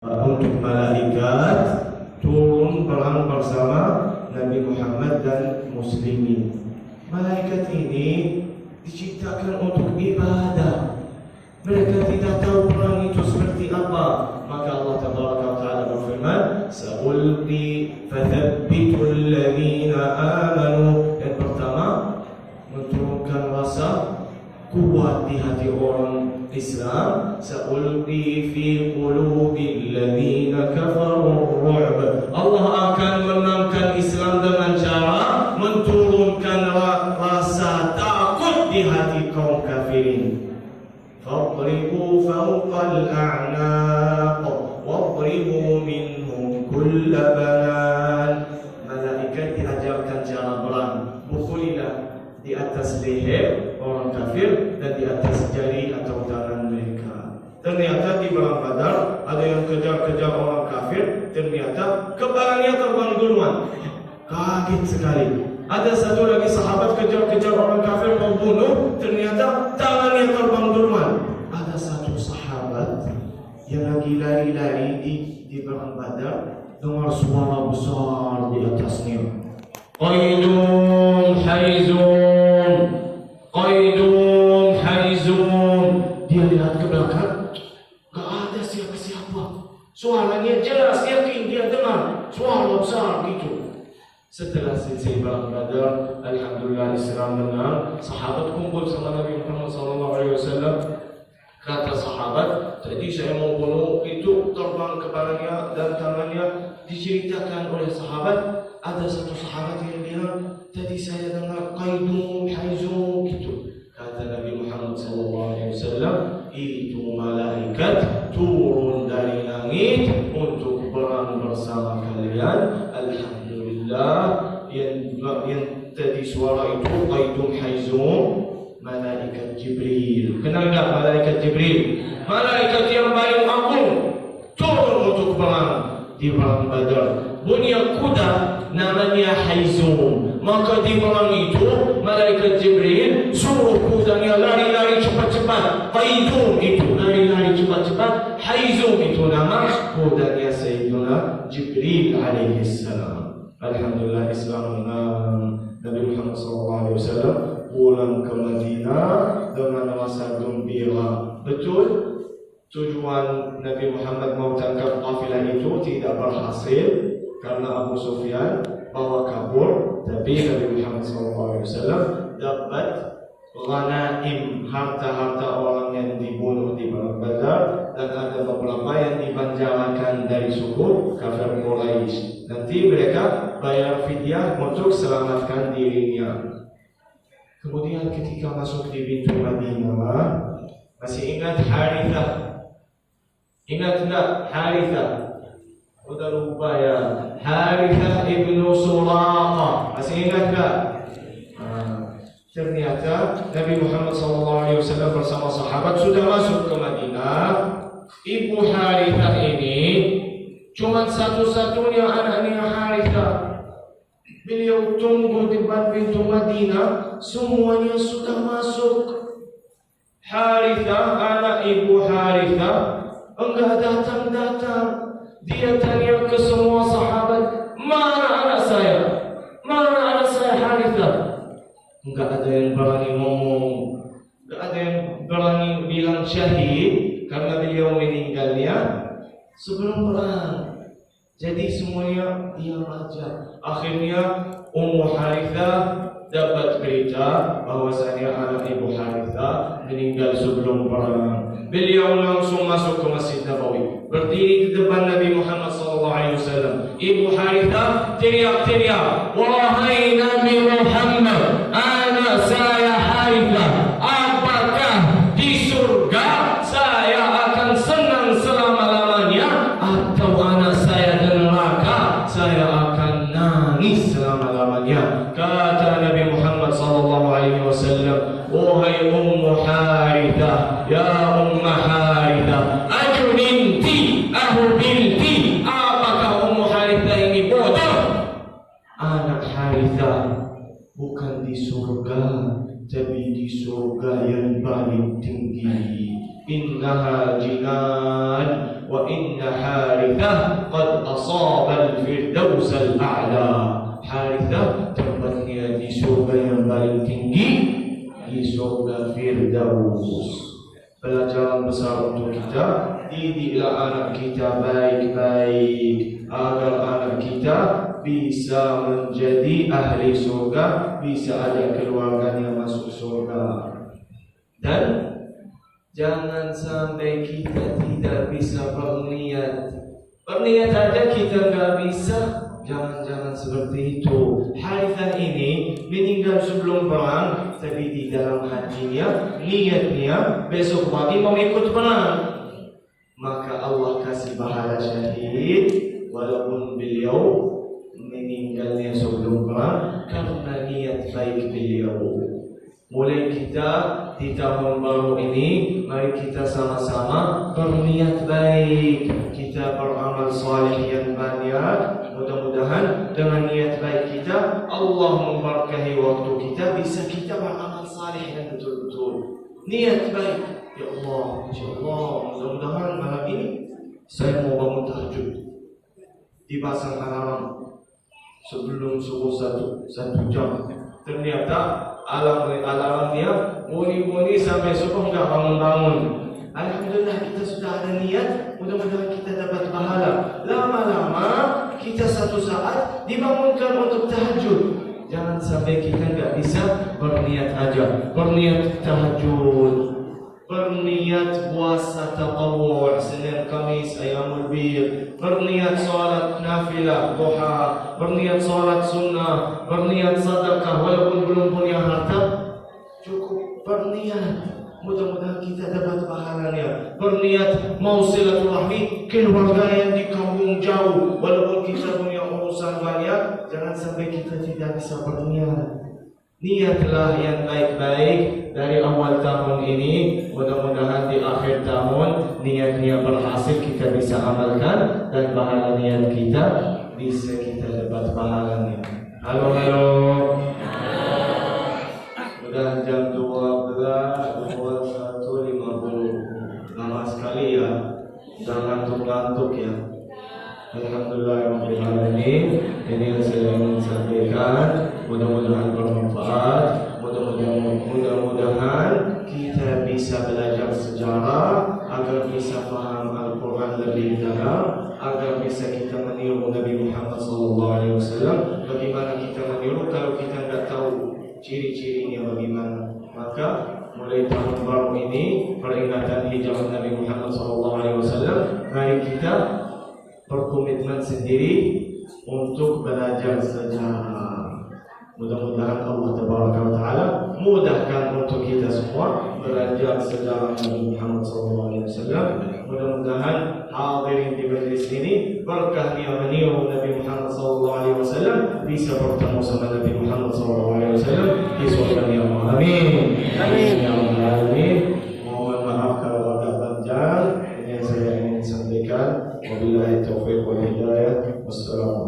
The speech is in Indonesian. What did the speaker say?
Untuk malaikat turun perang bersama Nabi Muhammad dan muslimin. Malaikat ini diciptakan untuk ibadah. Mereka tidak tahu perang itu seperti apa. Maka Allah Tabaraka wa Ta'ala berfirman, "Sa'ulqi fathabbitul ladzina amanu." Yang pertama, menurunkan rasa kuat di hati orang Islam. Sa'ulqi fi qulubil ladzina kafaru ar-ru'b. Allah akan menangkan Islam dengan cara menurunkan rasa takut di hati kaum kafirin. Fadribu fawqal a'naq wadribu minhum kulla banan. Malaikat diajarkan cara berang. Pukulilah di atas leher orang kafir dan di atas jari atau tangan mereka. Ternyata di perang Badar ada yang kejar-kejar orang kafir, ternyata kepalanya terbang duluan. Kaget sekali. Ada satu lagi sahabat kejar-kejar orang kafir membunuh, ternyata tangannya terbang duluan. Ada satu sahabat yang lagi lari-lari di perang Badar, dengar suara besar di atasnya. Qaidun haizun, qaidun haizun. Dia lihat ke belakang, gak ada siapa-siapa. Suaranya jelas, yakin dia dengar suara besar gitu. Setelah selesai perang Badar, alhamdulillah Islam menang. Sahabat kumpul sama Nabi Muhammad SAW. Kata sahabat, tadi saya mau bunuh itu, terbang kepalanya dan tangannya. Diceritakan oleh sahabat, ada satu sahabat yang bilang, tadi saya dengar qaidun haizun gitu. Kata Nabi Muhammad SAW, itu malaikat turun dari langit untuk berang bersama kalian. Alhamdulillah, yang tadi suara itu qaidun haizun, malaikat Jibril. Kenal tak malaikat Jibril? Malaikat yang paling agung turun untuk berang di perang Badar. Punya kuda namanya Haizun. Maka di perang itu malaikat Jibril suruh kudanya lari-lari cepat-cepat. Qaidun itu lari-lari cepat-cepat. Haizun itu nama kudanya Sayyidina Jibril alaihi salam. Alhamdulillah Islam menang. Nabi Muhammad SAW pulang ke Madinah dengan rasa gembira. Betul, tujuan Nabi Muhammad mau tangkap kafilah itu tidak berhasil karena Abu Sufyan bawa kabur. Tapi Nabi Muhammad SAW dapat ghanaim, harta-harta orang yang dibunuh di perang Badar, dan ada beberapa yang dipenjarakan dari suku kafir Quraisy. Nanti mereka bayar fidyah untuk selamatkan dirinya. Kemudian ketika masuk di pintu Madinah, masih ingat Harithah? Ingat enggak Harithah? Udah lupa ya. Harithah ibnu Suraqah. Masih ingat enggak? Ternyata Nabi Muhammad SAW bersama sahabat sudah masuk ke Madinah. Ibu Harithah ini cuma satu-satunya anaknya Harithah. Beliau tunggu di depan pintu Madinah, semuanya sudah masuk. Harithah, anak ibu Harithah, enggak datang-datang. Dia tanya ke semua sahabat, mana anak saya? Mana anak saya Harithah? Enggak ada yang berani ngomong, enggak ada yang berani bilang syahid, karena beliau meninggalnya sebelum perang. Jadi semuanya diam aja. Akhirnya Ummu Harithah dapat berita bahwasanya anak ibu Harithah meninggal sebelum perang. Beliau langsung masuk ke Masjid Nabawi, berdiri di depan Nabi Muhammad SAW. Ibu Harithah teriak-teriak, "Wahai Nabi Muhammad, anak saya Harithah, apakah di surga saya akan senang selama-lamanya, atau anak saya di neraka saya akan nangis selama-lamanya?" Kata Nabi Muhammad SAW, "Wahai Ummu Harithah, ya Umma Harithah, ajunti ahu binti." Apakah Ummu Harithah ini bodoh? Anak Harithah bukan di surga, tapi di surga yang paling tinggi. Innaha jinan wa inna Harithah qad asaba al-firdaus al-a'la. Harithah tempatnya di surga yang paling tinggi, di surga Firdaus. Pelajaran besar untuk kita, didiklah anak kita baik-baik agar anak kita bisa menjadi ahli surga, bisa ada keluarganya masuk surga. Dan jangan sampai kita tidak bisa berniat. Berniat aja kita nggak bisa, jangan seperti itu. Harithah ini meninggal sebelum perang, tapi di dalam hatinya, niatnya besok pagi mau ikut perang. Maka Allah kasih pahala syahid, walaupun beliau meninggalnya sebelum perang karena niat baik beliau. Mulai kita di tahun baru ini, mari kita sama-sama berniat baik. Kita beramal saleh yang banyak. Mudah-mudahan dengan niat baik kita, Allah memberkahi waktu kita, bisa kita beramal saleh yang betul-betul. Niat baik, ya Allah, insyaAllah, mudah-mudahan malam ini saya mau bangun tahajud, dipasang alarm sebelum subuh satu jam. Ternyata alarmnya bunyi-bunyi sampai subuh nggak bangun-bangun. Alhamdulillah kita sudah ada niat, mudah-mudahan kita dapat pahala. Lama-lama kita satu saat dibangunkan untuk tahajud. Jangan sampai kita nggak bisa berniat aja, berniat tahajud, berniat puasa tatawwu' Senin Kamis Ayyamul Bid, berniat salat nafilah duha, berniat salat sunnah, berniat sedekah walaupun belum punya harta, cukup berniat. Mudah-mudahan kita dapat pahalanya. Berniat mau silaturahmi keluarga yang di kampung jauh, walaupun kita punya urusan banyak, jangan sampai kita tidak bisa berniat. Niatlah yang baik-baik dari awal tahun ini. Mudah-mudahan di akhir tahun niatnya berhasil, kita bisa amalkan dan pahala niat kita bisa kita dapat pahalanya. Halo. Sudah jam 12:21:50. Lama sekali ya. Jangan ngantuk-ngantuk ya. Alhamdulillahirrahmanirrahim. Ini yang saya ingin sampaikan. Mudah-mudahan bermanfaat. Mudah-mudahan kita bisa belajar sejarah agar bisa paham Al-Quran lebih dalam, agar bisa kita meniru Nabi Muhammad SAW. Bagaimana kita meniru kalau kita tidak tahu ciri-cirinya bagaimana? Maka mulai tahun baru ini, peringatan hijrah Nabi Muhammad SAW, mari kita berkomitmen sendiri untuk belajar sejarah. Mudah-mudahan Allah Taala mudahkan untuk kita semua belajar sejarah Nabi Muhammad SAW. Mudah-mudahan hadirin di majlis ini berkahnya meniru Nabi Muhammad SAW, bisa bertemu sama Nabi Muhammad SAW di surga ya Allah. Amin. Amin. Ya Allah. Amin. Mohon maaf kalau agak panjang. Ini yang saya ingin sampaikan. Wabillahi taufiq wal hidayah. Wassalamualaikum.